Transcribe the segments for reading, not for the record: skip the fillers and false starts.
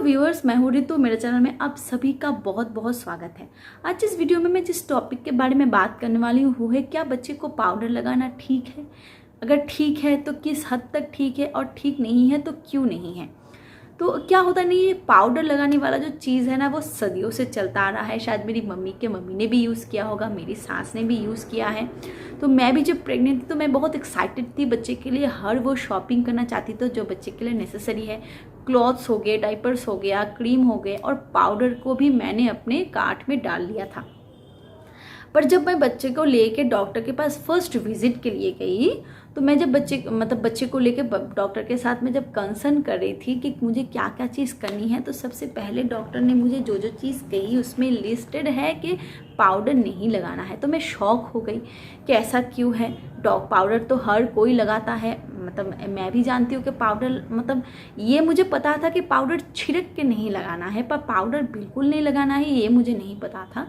Viewers, मैं हूँ रितु। मेरे चैनल में आप सभी का बहुत बहुत स्वागत है। आज इस वीडियो में मैं जिस टॉपिक के बारे में बात करने वाली हूँ वो है क्या बच्चे को पाउडर लगाना ठीक है, अगर ठीक है तो किस हद तक ठीक है और ठीक नहीं है तो क्यों नहीं है। तो क्या होता नहीं, ये पाउडर लगाने वाला जो चीज़ है ना वो सदियों से चलता आ रहा है। शायद मेरी मम्मी ने भी यूज़ किया होगा, मेरी सास ने भी यूज़ किया है। तो मैं भी जब प्रेग्नेंट थी तो मैं बहुत एक्साइटेड थी बच्चे के लिए, हर वो शॉपिंग करना चाहती थी जो बच्चे के लिए नेसेसरी है। क्लॉथ्स हो गए, डाइपर्स हो गया, क्रीम हो गए, और पाउडर को भी मैंने अपने कार्ट में डाल लिया था। पर जब मैं बच्चे को लेके डॉक्टर के पास फर्स्ट विजिट के लिए गई तो मैं जब बच्चे को लेके डॉक्टर के साथ में जब कंसर्न कर रही थी कि मुझे क्या क्या चीज़ करनी है, तो सबसे पहले डॉक्टर ने मुझे जो जो चीज़ कही उसमें लिस्टेड है कि पाउडर नहीं लगाना है। तो मैं शॉक हो गई कि ऐसा क्यों है। पाउडर तो हर कोई लगाता है, मैं भी जानती हूँ कि पाउडर ये मुझे पता था कि पाउडर छिड़क के नहीं लगाना है, पर पाउडर बिल्कुल नहीं लगाना है ये मुझे नहीं पता था।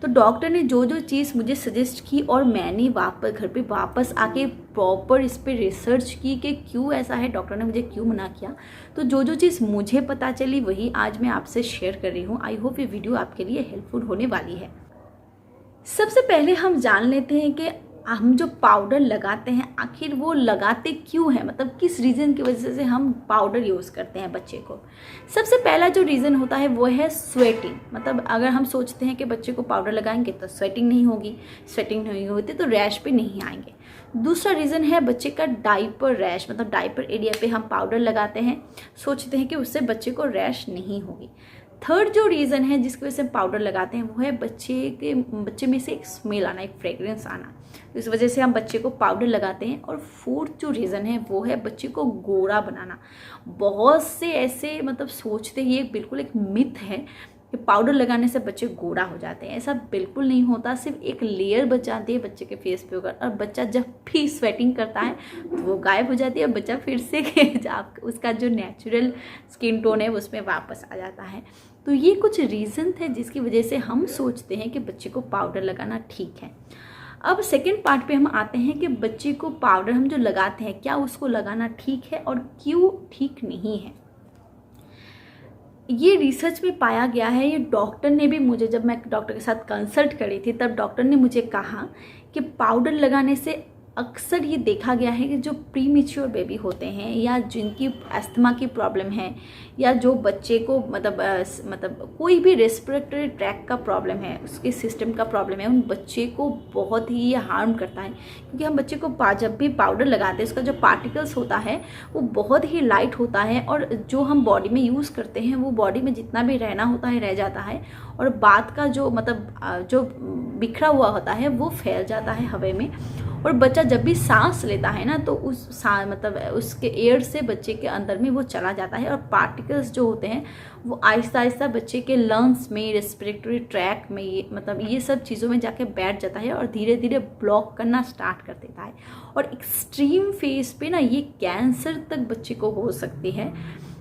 तो डॉक्टर ने जो जो चीज़ मुझे सजेस्ट की और मैंने घर पे वापस आके प्रॉपर इस पर रिसर्च की कि क्यों ऐसा है, डॉक्टर ने मुझे क्यों मना किया। तो जो जो चीज़ मुझे पता चली वही आज मैं आपसे शेयर कर रही हूँ। आई होप ये वीडियो आपके लिए हेल्पफुल होने वाली है। सबसे पहले हम जान लेते हैं कि हम जो पाउडर लगाते हैं आखिर वो लगाते क्यों हैं, किस रीज़न की वजह से हम पाउडर यूज़ करते हैं बच्चे को। सबसे पहला जो रीज़न होता है वो है स्वेटिंग। अगर हम सोचते हैं कि बच्चे को पाउडर लगाएंगे तो स्वेटिंग नहीं होती तो रैश पे नहीं आएंगे। दूसरा रीज़न है बच्चे का डाइपर रैश, डाइपर एरिया पे हम पाउडर लगाते हैं, सोचते हैं कि उससे बच्चे को रैश नहीं होगी। थर्ड जो रीज़न है जिसकी वजह से हम पाउडर लगाते हैं वो है बच्चे में से एक स्मेल आना, एक फ्रेग्रेंस आना, इस वजह से हम बच्चे को पाउडर लगाते हैं। और फोर्थ जो रीज़न है वो है बच्चे को गोरा बनाना। बहुत से ऐसे सोचते हैं, ये बिल्कुल एक मिथ है कि पाउडर लगाने से बच्चे गोरा हो जाते हैं। ऐसा बिल्कुल नहीं होता, सिर्फ एक लेयर बच जाती है बच्चे के फेस पे और बच्चा जब भी स्वेटिंग करता है तो वो गायब हो जाती है और बच्चा फिर से उसका जो नेचुरल स्किन टोन है उसमें वापस आ जाता है। तो ये कुछ रीज़न थे जिसकी वजह से हम सोचते हैं कि बच्चे को पाउडर लगाना ठीक है। अब सेकेंड पार्ट पे हम आते हैं कि बच्चे को पाउडर हम जो लगाते हैं क्या उसको लगाना ठीक है और क्यों ठीक नहीं है। ये रिसर्च में पाया गया है, ये डॉक्टर ने भी मुझे, जब मैं डॉक्टर के साथ कंसल्ट करी थी तब डॉक्टर ने मुझे कहा कि पाउडर लगाने से अक्सर ये देखा गया है कि जो प्रीमेच्योर बेबी होते हैं या जिनकी अस्थमा की प्रॉब्लम है या जो बच्चे को कोई भी रेस्पिरेटरी ट्रैक का प्रॉब्लम है, उसके सिस्टम का प्रॉब्लम है, उन बच्चे को बहुत ही ये हार्म करता है। क्योंकि हम बच्चे को जब भी पाउडर लगाते हैं उसका जो पार्टिकल्स होता है वो बहुत ही लाइट होता है और जो हम बॉडी में यूज़ करते हैं वो बॉडी में जितना भी रहना होता है रह जाता है और बाद का जो जो बिखरा हुआ होता है वो फैल जाता है हवा में। और बच्चा जब भी सांस लेता है ना तो उसके एयर से बच्चे के अंदर में वो चला जाता है और पार्टिकल्स जो होते हैं वो आहिस्ता आहिस्ता बच्चे के लंग्स में, रेस्पिरेटरी ट्रैक में, ये सब चीज़ों में जाके बैठ जाता है और धीरे धीरे ब्लॉक करना स्टार्ट कर देता है। और एक्सट्रीम फेज पे ना ये कैंसर तक बच्चे को हो सकती है।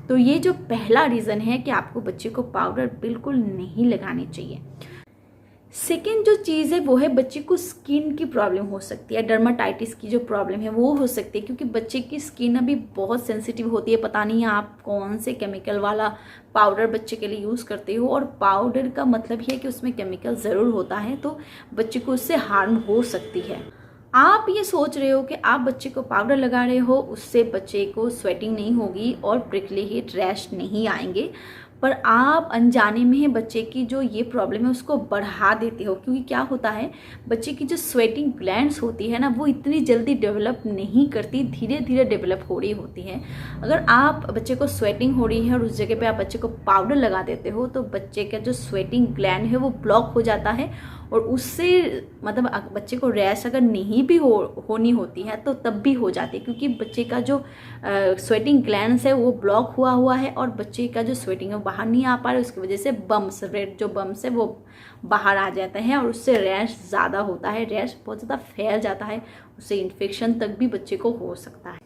तो ये जो पहला रीज़न है कि आपको बच्चे को पाउडर बिल्कुल नहीं लगानी चाहिए। सेकेंड जो चीज़ है वो है बच्चे को स्किन की प्रॉब्लम हो सकती है, डर्माटाइटिस की जो प्रॉब्लम है वो हो सकती है, क्योंकि बच्चे की स्किन अभी बहुत सेंसिटिव होती है। पता नहीं आप कौन से केमिकल वाला पाउडर बच्चे के लिए यूज़ करते हो, और पाउडर का मतलब ही है कि उसमें केमिकल ज़रूर होता है, तो बच्चे को उससे हार्म हो सकती है। आप ये सोच रहे हो कि आप बच्चे को पाउडर लगा रहे हो, उससे बच्चे को स्वेटिंग नहीं होगी और प्रिकली हीट रैश नहीं आएंगे, पर आप अनजाने में बच्चे की जो ये प्रॉब्लम है उसको बढ़ा देते हो। क्योंकि क्या होता है, बच्चे की जो स्वेटिंग ग्लैंड्स होती है ना वो इतनी जल्दी डेवलप नहीं करती, धीरे धीरे डेवलप हो रही होती है। अगर आप बच्चे को स्वेटिंग हो रही है और उस जगह पे आप बच्चे को पाउडर लगा देते हो तो बच्चे का जो स्वेटिंग ग्लैंड है वो ब्लॉक हो जाता है और उससे बच्चे को रैश अगर नहीं भी होनी होती है तो तब भी हो जाती है, क्योंकि बच्चे का जो स्वेटिंग ग्लैंड्स है वो ब्लॉक हुआ है और बच्चे का जो स्वेटिंग है वो बाहर नहीं आ पा रहा है। उसकी वजह से रेड जो बम्स है वो बाहर आ जाते हैं और उससे रैश ज़्यादा होता है, रैश बहुत ज़्यादा फैल जाता है, उससे इन्फेक्शन तक भी बच्चे को हो सकता है।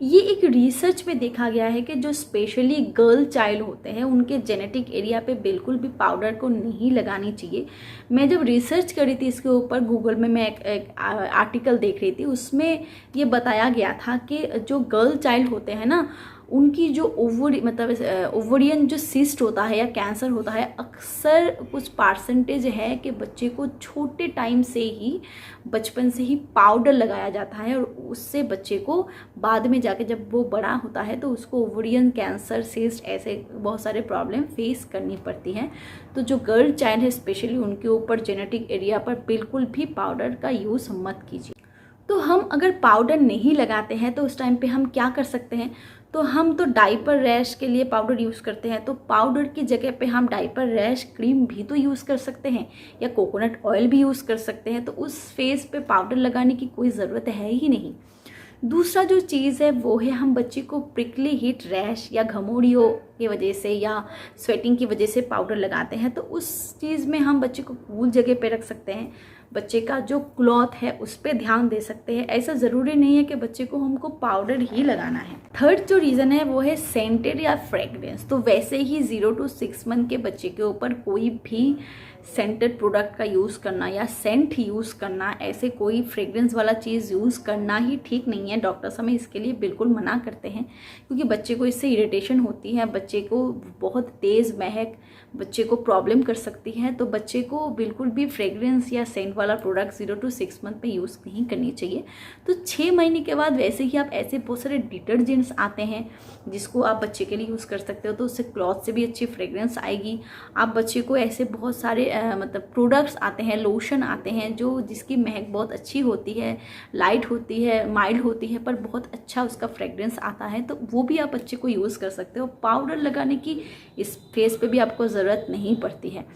ये एक रिसर्च में देखा गया है कि जो स्पेशली गर्ल चाइल्ड होते हैं उनके जेनेटिक एरिया पे बिल्कुल भी पाउडर को नहीं लगानी चाहिए। मैं जब रिसर्च करी थी इसके ऊपर गूगल में, मैं एक आर्टिकल देख रही थी, उसमें ये बताया गया था कि जो गर्ल चाइल्ड होते हैं ना उनकी जो ओवरियन जो सिस्ट होता है या कैंसर होता है, अक्सर कुछ परसेंटेज है कि बच्चे को छोटे टाइम से ही, बचपन से ही पाउडर लगाया जाता है और उससे बच्चे को बाद में जाके जब वो बड़ा होता है तो उसको ओवरियन कैंसर, सिस्ट, ऐसे बहुत सारे प्रॉब्लम फेस करनी पड़ती हैं। तो जो गर्ल चाइल्ड है स्पेशली उनके ऊपर जेनेटिक एरिया पर बिल्कुल भी पाउडर का यूज़ मत कीजिए। तो हम अगर पाउडर नहीं लगाते हैं तो उस टाइम पे हम क्या कर सकते हैं, तो हम तो डाइपर रैश के लिए पाउडर यूज़ करते हैं, तो पाउडर की जगह पे हम डाइपर रैश क्रीम भी तो यूज़ कर सकते हैं या कोकोनट ऑयल भी यूज़ कर सकते हैं। तो उस फेस पे पाउडर लगाने की कोई ज़रूरत है ही नहीं। दूसरा जो चीज़ है वो है, हम बच्चे को प्रिकली हीट रैश या घमोड़ियों की वजह से या स्वेटिंग की वजह से पाउडर लगाते हैं, तो उस चीज़ में हम बच्चे को कूल जगह पे रख सकते हैं। बच्चे का जो क्लॉथ है उस पर ध्यान दे सकते हैं। ऐसा ज़रूरी नहीं है कि बच्चे को हमको पाउडर ही लगाना है। थर्ड जो रीज़न है वो है सेंटेड या फ्रेगरेंस। तो वैसे ही 0 to 6 मंथ के बच्चे के ऊपर कोई भी सेंटेड प्रोडक्ट का यूज़ करना या सेंट यूज़ करना, ऐसे कोई फ्रेग्रेंस वाला चीज़ यूज़ करना ही ठीक नहीं है। डॉक्टर्स हमें इसके लिए बिल्कुल मना करते हैं, क्योंकि बच्चे को इससे इरिटेशन होती है, बच्चे को बहुत तेज़ महक बच्चे को प्रॉब्लम कर सकती है। तो बच्चे को बिल्कुल भी फ्रेग्रेंस या सेंट वाला प्रोडक्ट 0 to 6 मंथ में यूज़ नहीं करनी चाहिए। तो 6 महीने के बाद वैसे ही आप ऐसे बहुत सारे डिटर्जेंट्स आते हैं जिसको आप बच्चे के लिए यूज़ कर सकते हो, तो उससे क्लॉथ से भी अच्छी फ्रेग्रेंस आएगी। आप बच्चे को ऐसे बहुत सारे प्रोडक्ट्स आते हैं, लोशन आते हैं जो जिसकी महक बहुत अच्छी होती है, लाइट होती है, माइल्ड होती है, पर बहुत अच्छा उसका फ्रेग्रेंस आता है, तो वो भी आप बच्चे को यूज़ कर सकते हो। पाउडर लगाने की इस फेस पे भी आपको ज़रूरत नहीं पड़ती है।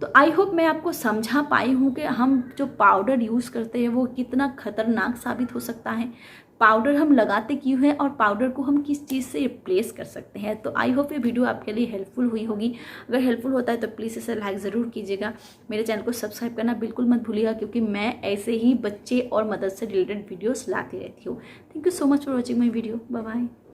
तो आई होप मैं आपको समझा पाई हूँ कि हम जो पाउडर यूज़ करते हैं वो कितना खतरनाक साबित हो सकता है, पाउडर हम लगाते क्यों हैं और पाउडर को हम किस चीज़ से रिप्लेस कर सकते हैं। तो आई होप ये वीडियो आपके लिए हेल्पफुल हुई होगी। अगर हेल्पफुल होता है तो प्लीज़ इसे लाइक ज़रूर कीजिएगा। मेरे चैनल को सब्सक्राइब करना बिल्कुल मत भूलिएगा, क्योंकि मैं ऐसे ही बच्चे और मदद से रिलेटेड वीडियोस लाती रहती हूँ। Thank you so much for watching my video. Bye bye.